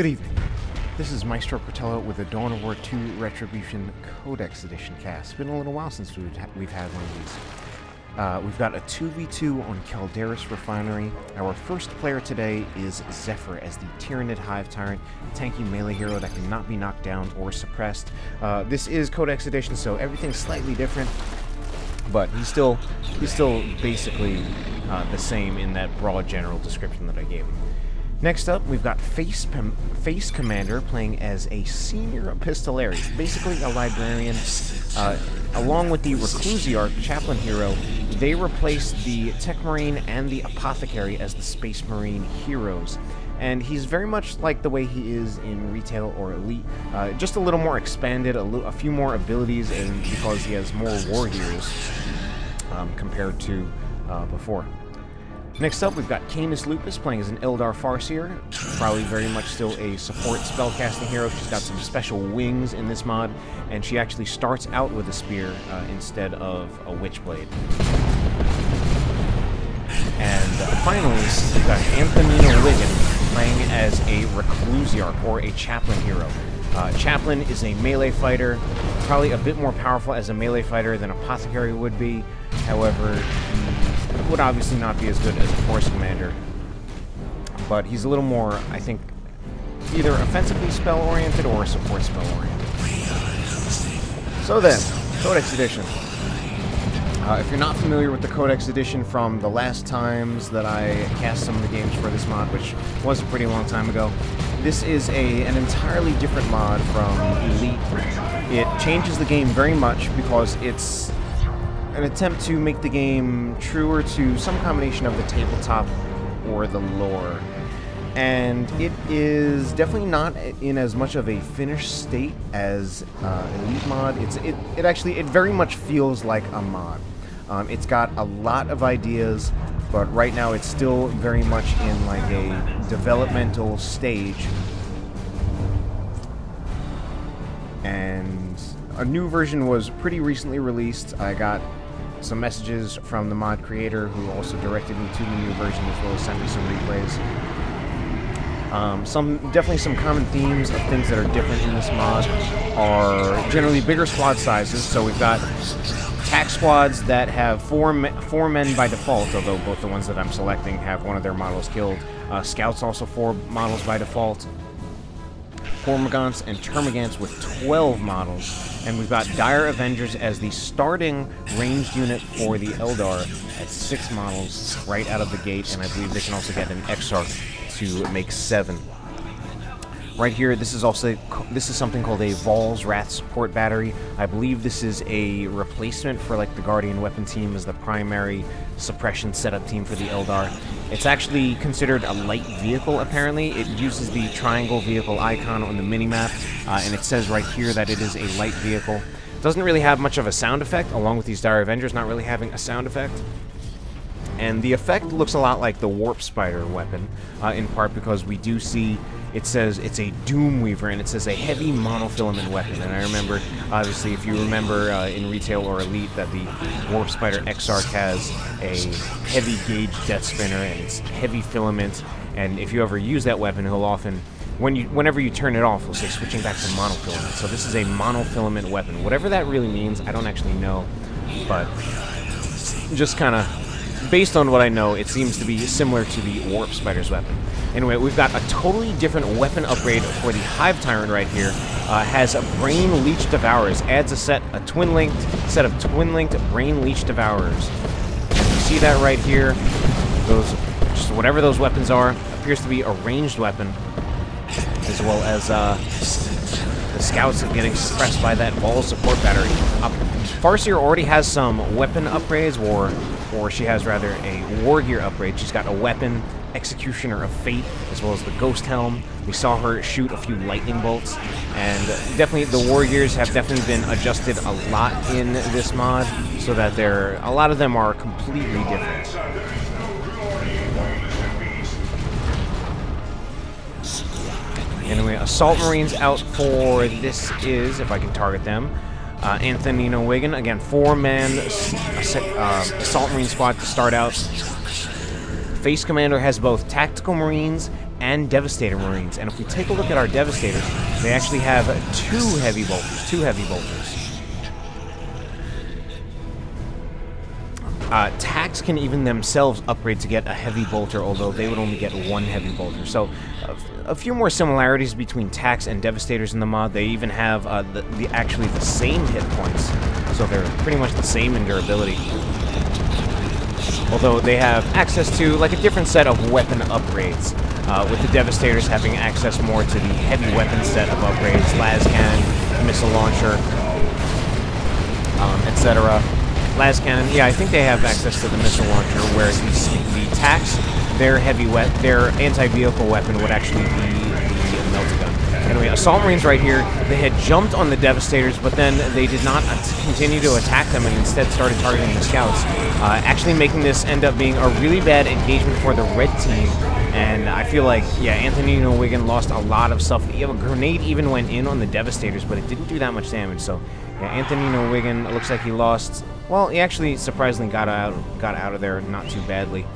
Good evening. This is Maestro Portello with the Dawn of War 2 Retribution Codex Edition cast. It's been a little while since we've had one of these. We've got a 2v2 on Calderis Refinery. Our first player today is Zepher as the Tyrant Hive Tyrant, tanky melee hero that cannot be knocked down or suppressed. This is Codex Edition, so everything's slightly different, but he's still basically the same in that broad general description that I gave him. Next up, we've got FaceCommander playing as a senior Epistolary, basically a librarian. Along with the Reclusiarch chaplain hero, they replaced the Tech Marine and the Apothecary as the Space Marine heroes. And he's very much like the way he is in Retail or Elite, just a little more expanded, a few more abilities, and because he has more war heroes compared to before. Next up, we've got Canis Lupus playing as an Eldar Farseer, probably very much still a support spellcasting hero. She's got some special wings in this mod, and she actually starts out with a spear instead of a witchblade. And finally, we've got Anthonino Wiggin playing as a Reclusiarch, or a chaplain hero. Chaplain is a melee fighter, probably a bit more powerful as a melee fighter than Apothecary would be. However, he would obviously not be as good as a Force Commander. But he's a little more, I think, either offensively spell-oriented or support spell-oriented. So then, Codex Edition. If you're not familiar with the Codex Edition from the last times that I cast some of the games for this mod, which was a pretty long time ago, this is an entirely different mod from Elite. It changes the game very much because it's an attempt to make the game truer to some combination of the tabletop or the lore. And it is definitely not in as much of a finished state as Elite mod. It very much feels like a mod. It's got a lot of ideas, but right now it's still very much in like a developmental stage. And a new version was pretty recently released. I got some messages from the mod creator, who also directed me to the new version, as well as sent me some replays. Definitely some common themes of things that are different in this mod are generally bigger squad sizes. So we've got attack squads that have four men by default, although both the ones that I'm selecting have one of their models killed. Scouts also 4 models by default. Hormagaunts and Termagants with 12 models. And we've got Dire Avengers as the starting ranged unit for the Eldar at 6 models right out of the gate, and I believe they can also get an Exarch to make 7. Right here, this is something called a Vol's Wrath Support Battery. I believe this is a replacement for like the Guardian Weapon team as the primary suppression setup team for the Eldar. It's actually considered a light vehicle, apparently. It uses the triangle vehicle icon on the minimap, and it says right here that it is a light vehicle. It doesn't really have much of a sound effect, along with these Dire Avengers not really having a sound effect. And the effect looks a lot like the Warp Spider weapon, in part because we do see it says it's a Doom Weaver, and it says a heavy monofilament weapon. And I remember, obviously, if you remember in Retail or Elite, that the Warp Spider Exarch has a heavy gauge Death Spinner, and it's heavy filament. And if you ever use that weapon, he'll often, whenever you turn it off, he'll say switching back to monofilament. So this is a monofilament weapon. Whatever that really means, I don't actually know, but just kind of based on what I know, it seems to be similar to the Warp Spider's weapon. Anyway, we've got a totally different weapon upgrade for the Hive Tyrant right here. Has a Brain Leech Devourers. Adds a twin-linked set of twin-linked Brain Leech Devourers. And you see that right here. Just whatever those weapons are, appears to be a ranged weapon, as well as the scouts getting suppressed by that Vol support battery. Farseer already has some weapon upgrades, or she has rather a war gear upgrade. She's got a weapon, Executioner of Fate, as well as the Ghost Helm. We saw her shoot a few lightning bolts, and definitely the war gears have definitely been adjusted a lot in this mod, so that a lot of them are completely different. Anyway, Assault Marines out for this is, if I can target them, Anthonino Wiggin. Again, 4-man Assault Marine squad to start out. FaceCommander has both Tactical Marines and Devastator Marines. And if we take a look at our Devastators, they actually have two heavy bolters. Tax can even themselves upgrade to get a heavy bolter, although they would only get one heavy bolter. So a few more similarities between Tax and Devastators in the mod. They even have actually the same hit points, so they're pretty much the same in durability. Although they have access to like a different set of weapon upgrades, with the Devastators having access more to the heavy weapon set of upgrades, las cannon, missile launcher, etc. Las cannon, yeah, I think they have access to the missile launcher, whereas the Tax, their anti-vehicle weapon would actually be the Meltagun. Anyway, Assault Marines right here, they had jumped on the Devastators, but then they did not continue to attack them and instead started targeting the Scouts, actually making this end up being a really bad engagement for the red team. And I feel like, yeah, Anthonino Wiggin lost a lot of stuff. A grenade even went in on the Devastators, but it didn't do that much damage. So, yeah, Anthonino Wiggin, it looks like he lost. Well, he actually surprisingly got out of there not too badly,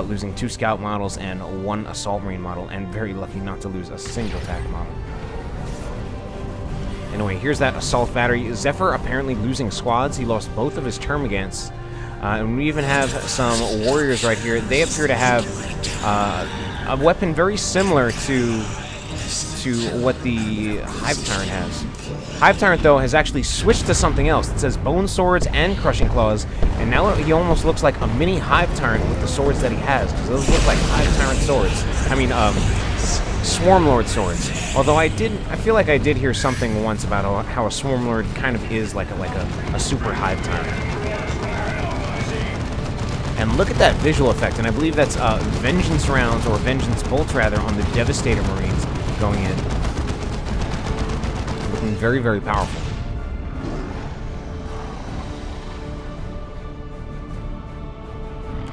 losing 2 Scout models and 1 Assault Marine model, and very lucky not to lose a single attack model. Anyway, here's that Assault Battery. Zephyr apparently losing squads. He lost both of his Termagants. And we even have some Warriors right here. They appear to have a weapon very similar to what the Hive Tyrant has. Hive Tyrant, though, has actually switched to something else. It says Bone Swords and Crushing Claws, and now he almost looks like a mini Hive Tyrant with the swords that he has, because those look like Hive Tyrant swords. I mean, Swarmlord swords. Although I feel like I did hear something once about how a Swarmlord kind of is like a super Hive Tyrant. And look at that visual effect, and I believe that's Vengeance rounds, or Vengeance bolts rather, on the Devastator Marines going in. Looking very, very powerful.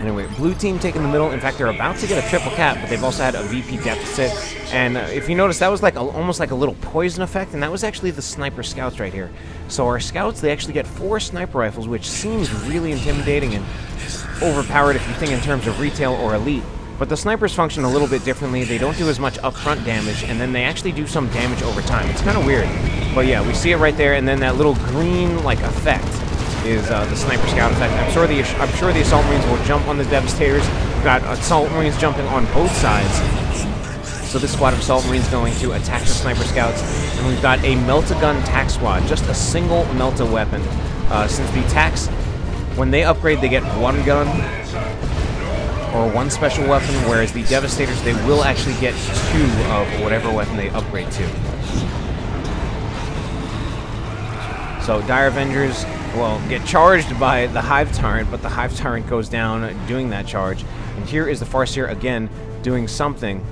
Anyway, blue team taking the middle. In fact, they're about to get a triple cap, but they've also had a VP deficit. And if you notice, that was like almost like a little poison effect, and that was actually the Sniper Scouts right here. So our Scouts, they actually get 4 sniper rifles, which seems really intimidating and overpowered if you think in terms of retail or elite. But the snipers function a little bit differently. They don't do as much upfront damage, and then they actually do some damage over time. It's kind of weird. But yeah, we see it right there, and then that little green like effect is the Sniper Scout effect. I'm sure the Assault Marines will jump on the Devastators. We've got Assault Marines jumping on both sides. So this squad of Assault Marines going to attack the Sniper Scouts. And we've got a Meltagun Tac squad, just a single Melta weapon. Since the Tacs, when they upgrade, they get 1 gun or 1 special weapon, whereas the Devastators, they will actually get 2 of whatever weapon they upgrade to. So Dire Avengers will get charged by the Hive Tyrant, but the Hive Tyrant goes down doing that charge. And here is the Farseer again doing something.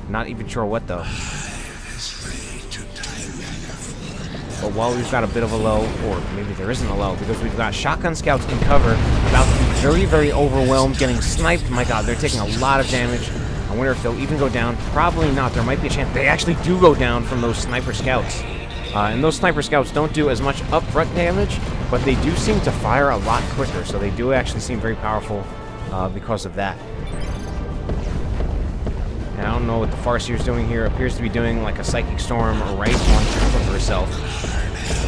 Not even sure what though. But while we've got a bit of a low, or maybe there isn't a low, because we've got Shotgun Scouts in cover, about to be very, very overwhelmed, getting sniped. My god, they're taking a lot of damage. I wonder if they'll even go down. Probably not. There might be a chance they actually do go down from those Sniper Scouts. And those Sniper Scouts don't do as much upfront damage, but they do seem to fire a lot quicker, so they do actually seem very powerful because of that. And I don't know what the Farseer's doing here. Appears to be doing like a Psychic Storm right on top of herself.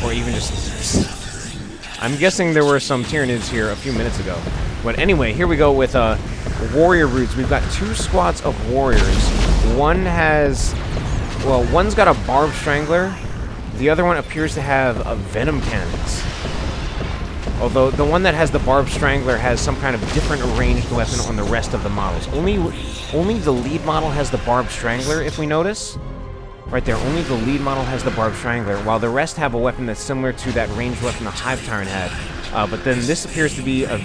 Or even just... I'm guessing there were some Tyranids here a few minutes ago. But anyway, here we go with Warrior Brutes. We've got 2 squads of Warriors. One has... Well, one's got a Barbed Strangler. The other one appears to have Venom Cannons. Although the one that has the Barbed Strangler has some kind of different ranged weapon on the rest of the models. Only the lead model has the Barbed Strangler, if we notice. Right there, only the lead model has the Barbed Strangler, while the rest have a weapon that's similar to that ranged weapon the Hive Tyrant had. But then this appears to be a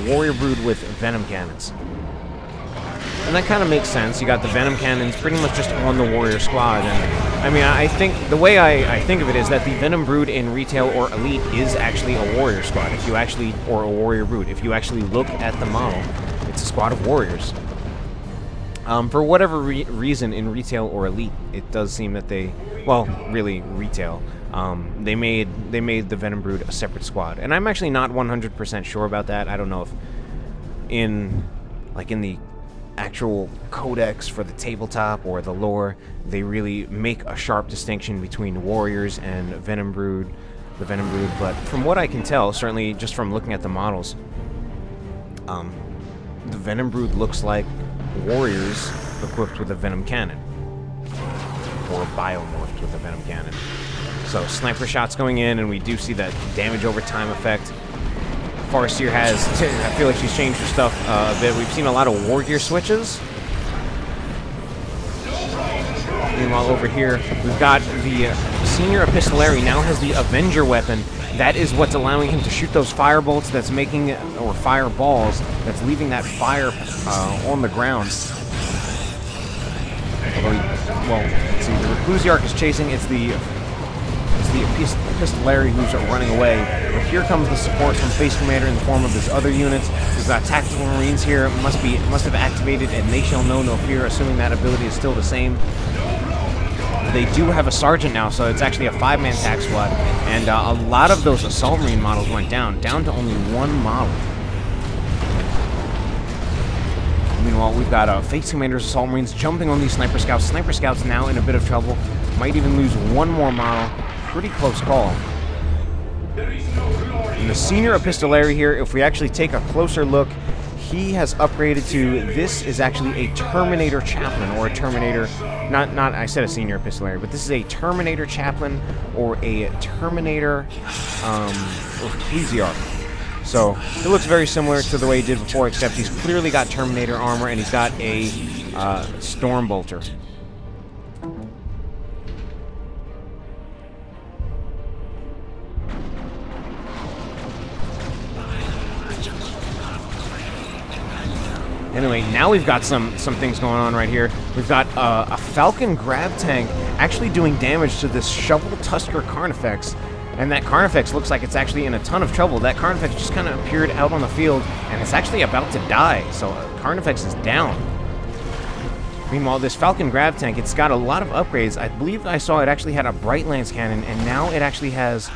Warrior Brood with Venom Cannons. And that kind of makes sense. You got the Venom Cannons pretty much just on the Warrior squad. And I mean, I think the way I think of it is that the Venom Brood in retail or elite is actually a Warrior squad. If you actually, or a Warrior Brood, if you actually look at the model, it's a squad of Warriors. For whatever reason in retail or elite, it does seem that they, well, really retail, they made the Venom Brood a separate squad. And I'm actually not 100% sure about that. I don't know if in the actual codex for the tabletop or the lore, they really make a sharp distinction between warriors and Venom Brood, the Venom Brood. But from what I can tell, certainly just from looking at the models, the Venom Brood looks like warriors equipped with a Venom Cannon, or biomorphed with a Venom Cannon. So sniper shots going in, and we do see that damage over time effect. Farseer has, I feel like she's changed her stuff a bit. We've seen a lot of war gear switches. Meanwhile, over here, we've got the Senior Epistolary now has the Avenger weapon. That is what's allowing him to shoot those fire bolts that's making, or fireballs, that's leaving that fire on the ground. Although, well, let's see, the Reclusiarch is chasing, it's the Epistolary who's running away. But here comes the support from FaceCommander in the form of his other units. We've got Tactical Marines here, must have activated, and they shall know no fear, assuming that ability is still the same. They do have a sergeant now, so it's actually a 5-man tac squad, and a lot of those Assault Marine models went down to only one model. Meanwhile, we've got FaceCommander's Assault Marines jumping on these Sniper Scouts. Sniper Scouts now in a bit of trouble. Might even lose one more model. Pretty close call. And the Senior Epistolary here, if we actually take a closer look, he has upgraded to, this is actually a Terminator Chaplain, or a Terminator, not I said a Senior Epistolary, but this is a Terminator Chaplain, or a Terminator Reclusiarch. So, it looks very similar to the way he did before, except he's clearly got Terminator armor, and he's got a Storm Bolter. Anyway, now we've got some things going on right here. We've got a Falcon Grab Tank actually doing damage to this Shovel Tusker Carnifex, and that Carnifex looks like it's actually in a ton of trouble. That Carnifex just kind of appeared out on the field, and it's actually about to die, so Carnifex is down. Meanwhile, this Falcon Grab Tank, it's got a lot of upgrades. I believe I saw it actually had a Bright Lance Cannon, and now it actually has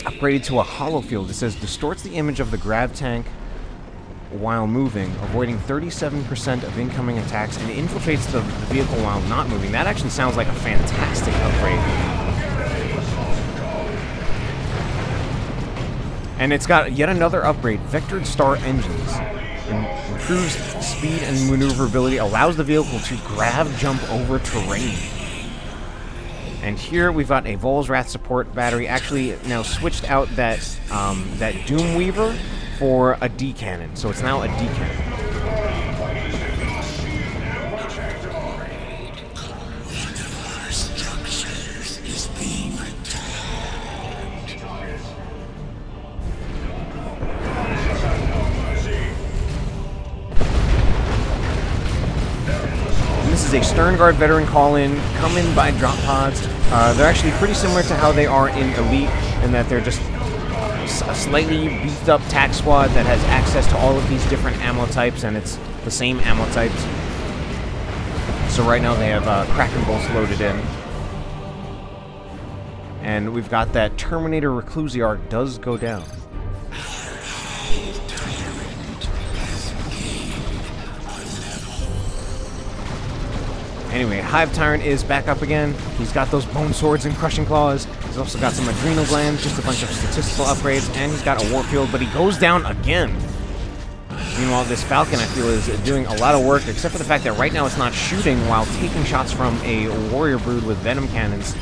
upgraded to a Hollow Field. It says, distorts the image of the Grab Tank while moving, avoiding 37% of incoming attacks, and infiltrates the vehicle while not moving. That actually sounds like a fantastic upgrade. And it's got yet another upgrade, Vectored Star Engines. Improves speed and maneuverability, allows the vehicle to grab jump over terrain. And here we've got a Vol's Wrath support battery, actually now switched out that Doom Weaver for a D cannon, so it's now a D cannon. And this is a Stern Guard veteran call-in, come in by drop pods. They're actually pretty similar to how they are in Elite, in that they're just a slightly beefed up tac squad that has access to all of these different ammo types, and it's the same ammo types. So right now they have Kraken bolts loaded in. And we've got that Terminator Reclusiarch does go down. Anyway, Hive Tyrant is back up again. He's got those Bone Swords and Crushing Claws. He's also got some Adrenal Glands, just a bunch of statistical upgrades, and he's got a Warp Field, but he goes down again. Meanwhile, this Falcon, I feel, is doing a lot of work, except for the fact that right now it's not shooting while taking shots from a Warrior Brood with Venom Cannons.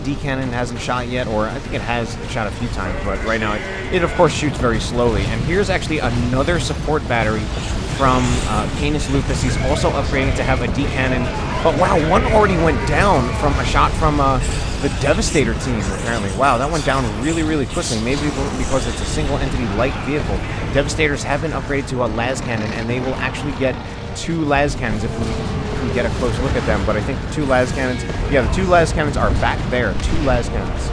D Cannon hasn't shot yet, or I think it has shot a few times, but right now it of course shoots very slowly. And here's actually another support battery from Canis Lupus. He's also upgrading to have a D Cannon, but wow, one already went down from a shot from the Devastator team, apparently. Wow, that went down really, really quickly, maybe because it's a single entity light vehicle. Devastators have been upgraded to a Las Cannon, and they will actually get 2 Las Cannons if we get a close look at them. But I think the 2 Las Cannons, yeah, the 2 Las Cannons are back there. 2 Las Cannons.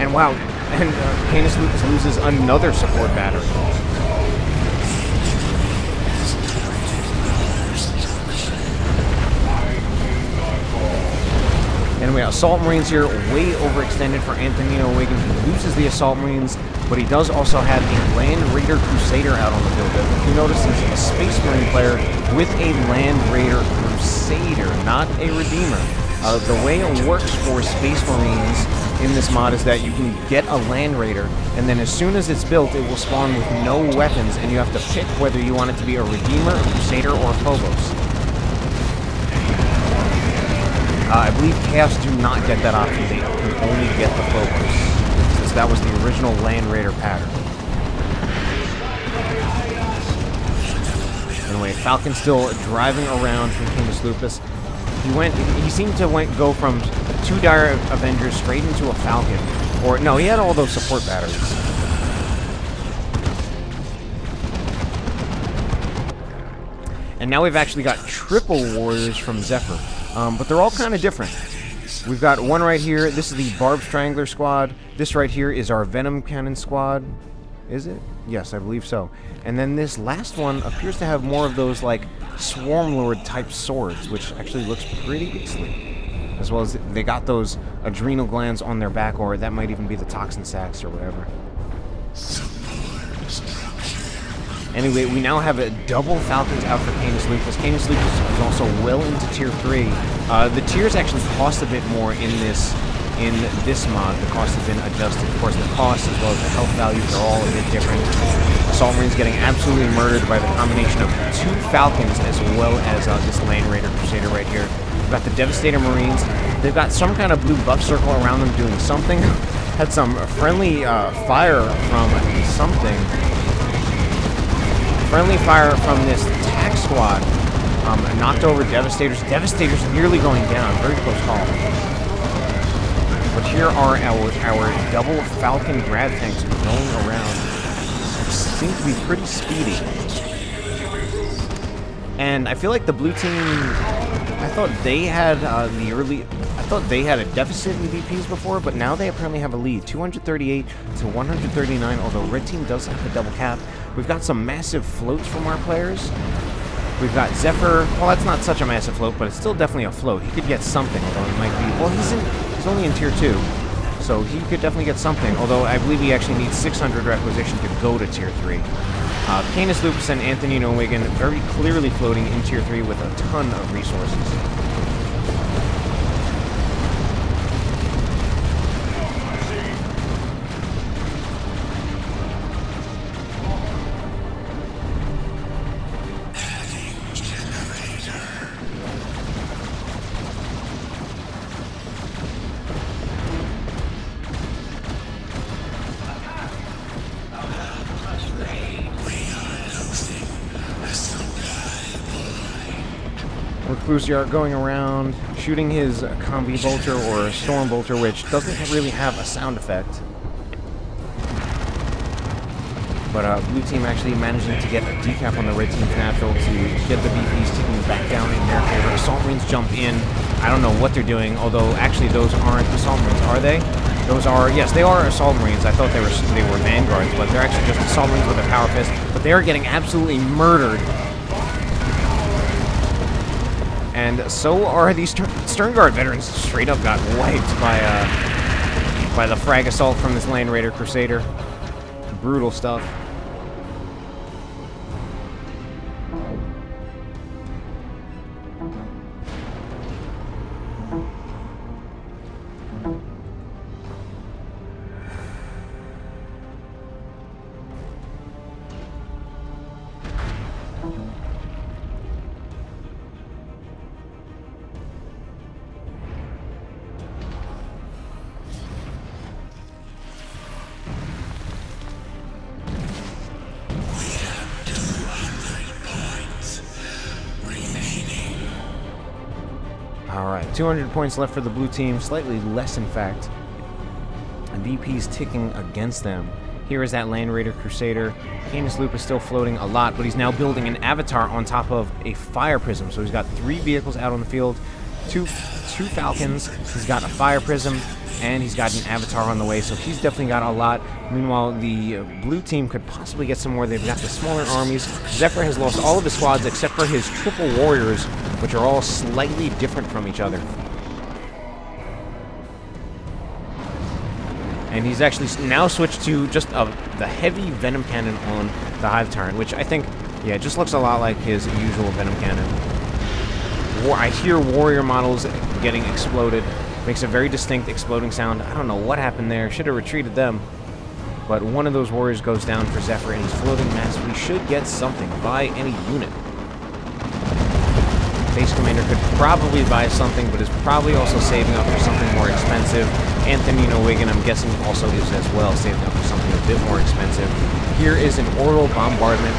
And wow, and Canis Lupus loses another support battery. Anyway, Assault Marines here, way overextended for Anthonino Wiggin. He loses the Assault Marines, but he does also have a Land Raider Crusader out on the field. If you notice, he's a Space Marine player with a Land Raider Crusader, not a Redeemer. The way it works for Space Marines in this mod is that you can get a Land Raider, and then as soon as it's built, it will spawn with no weapons, and you have to pick whether you want it to be a Redeemer, a Crusader, or a Phobos. I believe Chaos do not get that option. They can only get the Phobos, since that was the original Land Raider pattern. Anyway, Falcon still driving around from Canis Lupus. He seemed to go from 2 Dire Avengers straight into a Falcon. Or, no, he had all those support batteries. And now we've actually got triple Warriors from Zepher. But they're all kind of different. We've got one right here. This is the Barb Strangler squad. This right here is our Venom Cannon squad. Is it? Yes, I believe so. And then this last one appears to have more of those, like, Swarm Lord type swords, which actually looks pretty beastly. As well as they got those adrenal glands on their back, or that might even be the toxin sacs or whatever. Anyway, we now have a double Falcons out for Canis Lupus. Canis Lupus is also well into Tier 3. The tiers actually cost a bit more in this mod. The cost has been adjusted. Of course, the cost as well as the health values are all a bit different. Assault Marines getting absolutely murdered by the combination of 2 Falcons as well as this Land Raider Crusader right here. We've got the Devastator Marines. They've got some kind of blue buff circle around them doing something. Had some friendly fire from something. Friendly fire from this attack squad. Knocked over Devastators. Devastators nearly going down. Very close call. But here are our double Falcon grab tanks going around. Seem to be pretty speedy. And I feel like the blue team, I thought they had they had a deficit in DPs before, but now they apparently have a lead, 238 to 139, although red team does have the double cap. We've got some massive floats from our players. We've got Zephyr. Well, that's not such a massive float, but it's still definitely a float. He could get something, although it might be... Well, he's only in Tier 2, so he could definitely get something, although I believe he actually needs 600 requisition to go to Tier 3. Canis Lupus and Anthonino Wiggin very clearly floating in Tier 3 with a ton of resources. Reclusiarch going around, shooting his Combi Bolter or Storm Bolter, which doesn't really have a sound effect. But blue team actually managing to get a decap on the red team's natural to get the BPs ticking back down in their favor. Assault Marines jump in. I don't know what they're doing, although actually those aren't Assault Marines, are they? Those are, yes, they are Assault Marines. I thought they were Vanguards, but they're actually just Assault Marines with a Power Fist. But they are getting absolutely murdered. And so are these Stern Guard veterans. Straight up got wiped by the frag assault from this Land Raider Crusader. Brutal stuff. Alright, 200 points left for the blue team, slightly less in fact. And DP's ticking against them. Here is that Land Raider Crusader. Canis Lupus still floating a lot, but he's now building an avatar on top of a Fire Prism. So he's got 3 vehicles out on the field, two Falcons, he's got a Fire Prism, and he's got an avatar on the way, so he's definitely got a lot. Meanwhile, the blue team could possibly get some more. They've got the smaller armies. Zephyr has lost all of his squads except for his triple warriors, which are all slightly different from each other. And he's actually now switched to just the heavy Venom Cannon on the Hive Tyrant, which I think, yeah, it just looks a lot like his usual Venom Cannon. I hear warrior models getting exploded. Makes a very distinct exploding sound. I don't know what happened there. Should have retreated them. But one of those warriors goes down for Zephyr, and he's floating mass. We should get something. Buy any unit. FaceCommander could probably buy something, but is probably also saving up for something more expensive. Anthonino Wiggin, I'm guessing, also is as well, saving up for something a bit more expensive. Here is an orbital bombardment.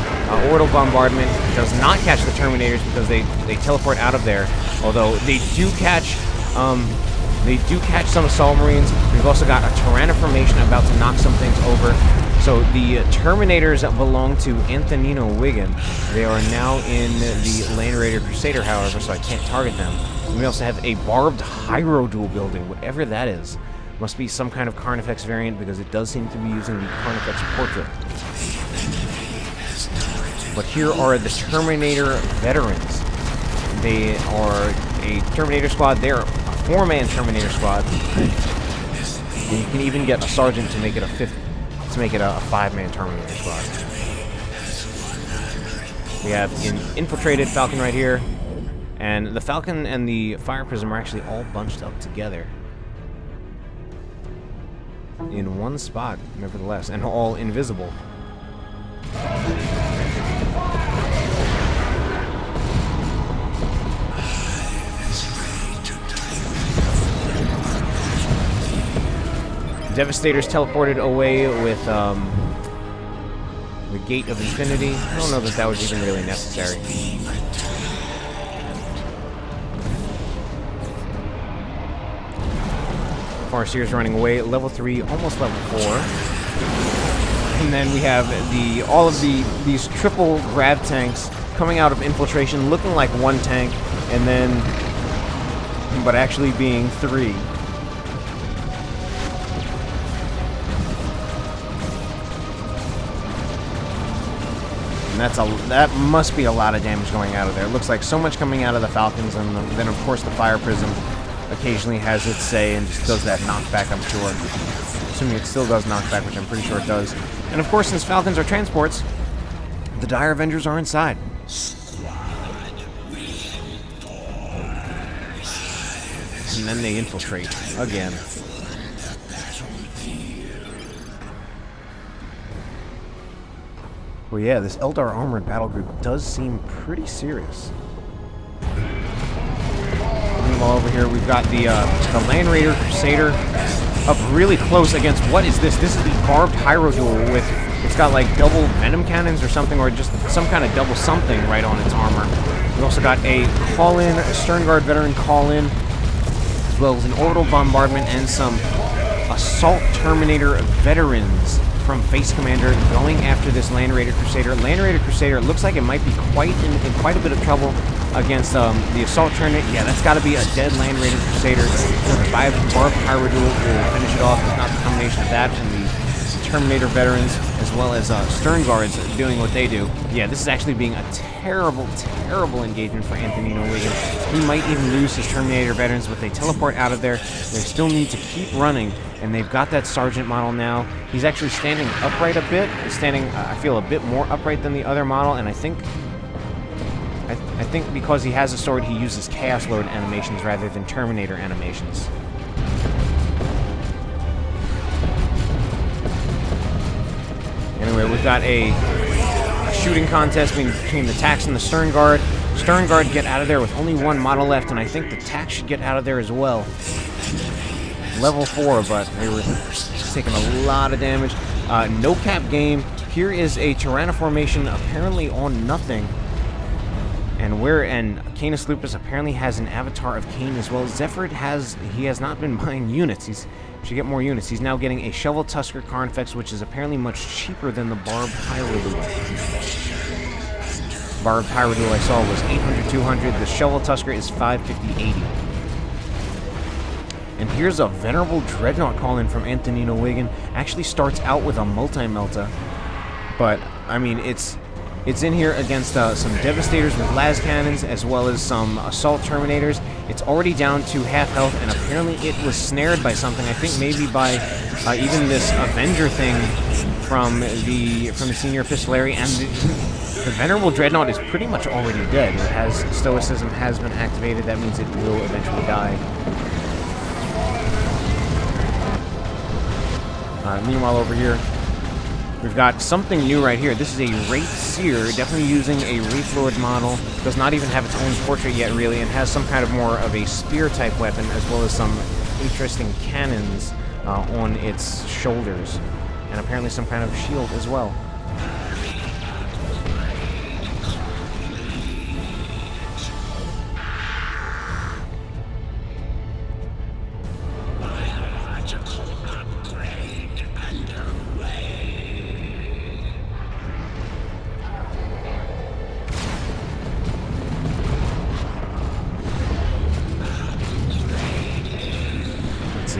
Orbital bombardment does not catch the Terminators because they teleport out of there. Although they do catch some assault marines. We've also got a Tyrant formation about to knock some things over. So the Terminators that belong to Anthonino Wiggin, they are now in the Land Raider Crusader, however, so I can't target them. And we also have a barbed Hierodual building, whatever that is. Must be some kind of Carnifex variant because it does seem to be using the Carnifex portrait. But here are the Terminator veterans. They are a Terminator squad. They're a 4-man Terminator squad. And you can even get a sergeant to make it a 5-man Terminator squad. We have an infiltrated Falcon right here, and the Falcon and the Fire Prism are actually all bunched up together in one spot, nevertheless, and all invisible. Devastator's teleported away with the Gate of Infinity. I don't know that that was even really necessary. Farseer's running away, level 3, almost level 4. And then we have all of these triple grab tanks coming out of infiltration, looking like one tank, and then, but actually being 3. And that must be a lot of damage going out of there. It looks like so much coming out of the Falcons, and then of course the Fire Prism occasionally has its say and just does that knockback, I'm sure. Assuming it still does knockback, which I'm pretty sure it does. And of course, since Falcons are transports, the Dire Avengers are inside. And then they infiltrate again. Well, yeah, this Eldar Armored Battle Group does seem pretty serious. Meanwhile, over here, we've got the Land Raider Crusader up really close against, what is this? This is the Barbed Hierodual with, it's got like double Venom Cannons or something, or just some kind of double something right on its armor. We've also got a call-in, a Stern Guard veteran call-in, as well as an orbital bombardment and some Assault Terminator veterans from FaceCommander going after this Land Raider Crusader. Land Raider Crusader looks like it might be quite a bit of trouble against the Assault Terminator. Yeah, that's got to be a dead Land Raider Crusader. The Barbed Hierodual will finish it off, if not the combination of that and the Terminator veterans, as well as Stern Guards doing what they do. Yeah, this is actually being a terrible, terrible engagement for Anthonino Wiggin. He might even lose his Terminator veterans, but they teleport out of there. They still need to keep running, and they've got that Sergeant model now. He's actually standing upright a bit. He's standing, I feel, a bit more upright than the other model, and I think because he has a sword, he uses Chaos Lord animations rather than Terminator animations. Anyway, we've got a shooting contest between the Tax and the Stern Guard. Stern Guard get out of there with only one model left, and I think the Tax should get out of there as well. Level 4, but they were taking a lot of damage. No cap game. Here is a Tyrant formation apparently on nothing. And Canis Lupus apparently has an avatar of Cain as well. Zephyr has not been buying units. He should get more units. He's now getting a Shovel Tusker Carnifex, which is apparently much cheaper than the Barbed Hierodual. Barbed Hierodual I saw was 800, 200. The Shovel Tusker is 550, 80. And here's a Venerable Dreadnought call-in from Anthonino Wiggin. Actually starts out with a multi-melta, but I mean it's It's in here against some Devastators with las cannons, as well as some Assault Terminators. It's already down to half health, and apparently it was snared by something. I think maybe by even this Avenger thing from the Senior Epistolary, and the Venerable Dreadnought is pretty much already dead. It has Stoicism has been activated. That means it will eventually die. Meanwhile, over here, we've got something new right here. This is a Farseer, definitely using a Wraithlord model. Does not even have its own portrait yet, really, and has some kind of more of a spear-type weapon, as well as some interesting cannons on its shoulders, and apparently some kind of shield as well.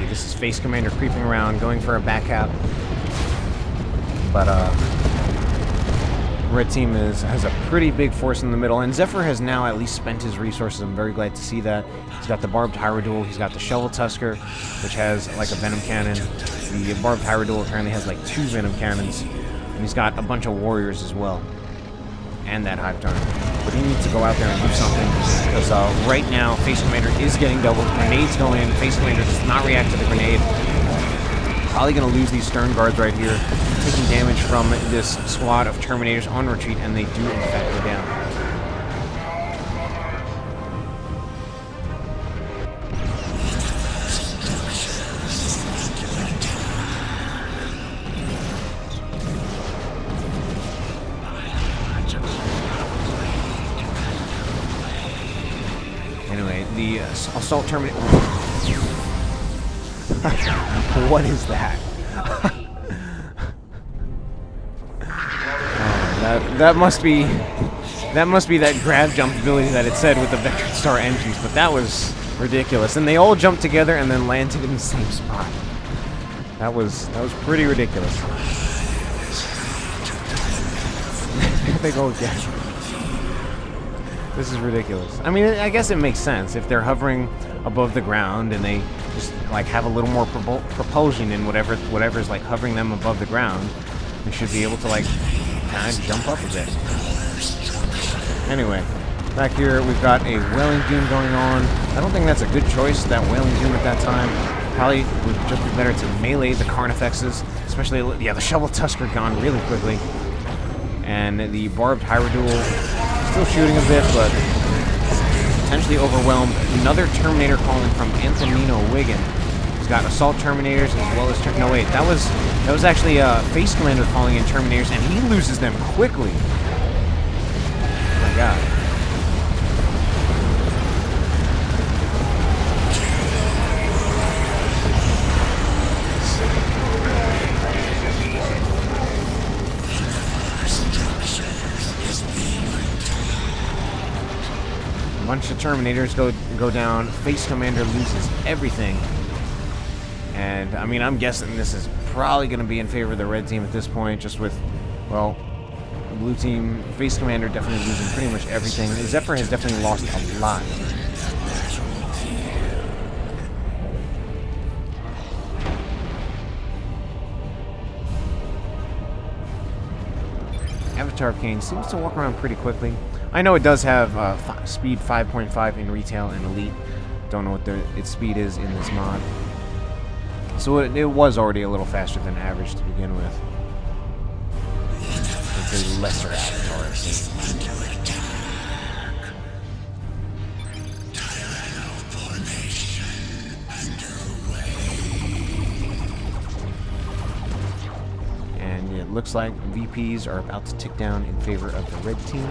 This is FaceCommander creeping around, going for a back cap. But red team has a pretty big force in the middle, and Zepher has now at least spent his resources. I'm very glad to see that. He's got the Barbed Hierodule, he's got the Shovel Tusker, which has like a Venom Cannon. The Barbed Hierodule apparently has like 2 Venom Cannons, and he's got a bunch of Warriors as well. And that Hive Turn. But he needs to go out there and do something, because right now FaceCommander is getting doubled. Grenades go in. FaceCommander does not react to the grenade. Probably going to lose these Stern Guards right here, taking damage from this squad of Terminators on retreat, and they do in fact go down. Anyway, the Assault Terminator... What is that? That must be that grab jump ability that it said with the Veteran Star entries, but that was ridiculous. And they all jumped together and then landed in the same spot. That was pretty ridiculous. There they go again. This is ridiculous. I mean, I guess it makes sense if they're hovering above the ground and they just like have a little more propulsion in whatever's like hovering them above the ground. They should be able to like kind of jump up a bit. Anyway, back here we've got a Wailing Doom going on. I don't think that's a good choice, that Wailing Doom at that time. Probably would just be better to melee the Carnifexes, especially, yeah, the Shovel Tusker gone really quickly. And the Barbed Hierodule still shooting a bit, but potentially overwhelmed. Another Terminator calling from Anthonino Wiggin. He's got Assault Terminators as well as... No, wait, that was actually FaceCommander calling in Terminators, and he loses them quickly. Oh my god. A bunch of Terminators go down. FaceCommander loses everything. And, I mean, I'm guessing this is probably going to be in favor of the red team at this point, just with, well, the blue team, FaceCommander definitely losing pretty much everything. Zepher has definitely lost a lot. Avatar Kane seems to walk around pretty quickly. I know it does have speed 5.5 in retail and elite. Don't know what its speed is in this mod. So it was already a little faster than average to begin with. It's a lesser avatar, I think. And it looks like VPs are about to tick down in favor of the red team.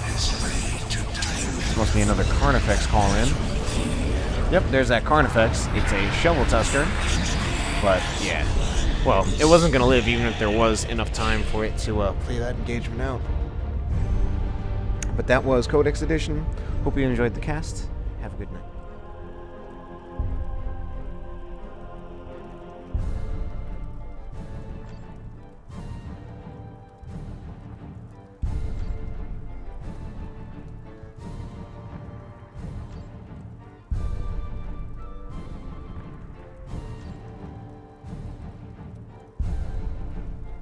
This must be another Carnifex call in. Yep, there's that Carnifex. It's a Shovel Tusker. But, yeah. Well, it wasn't going to live even if there was enough time for it to play that engagement out. But that was Codex Edition. Hope you enjoyed the cast. Have a good night.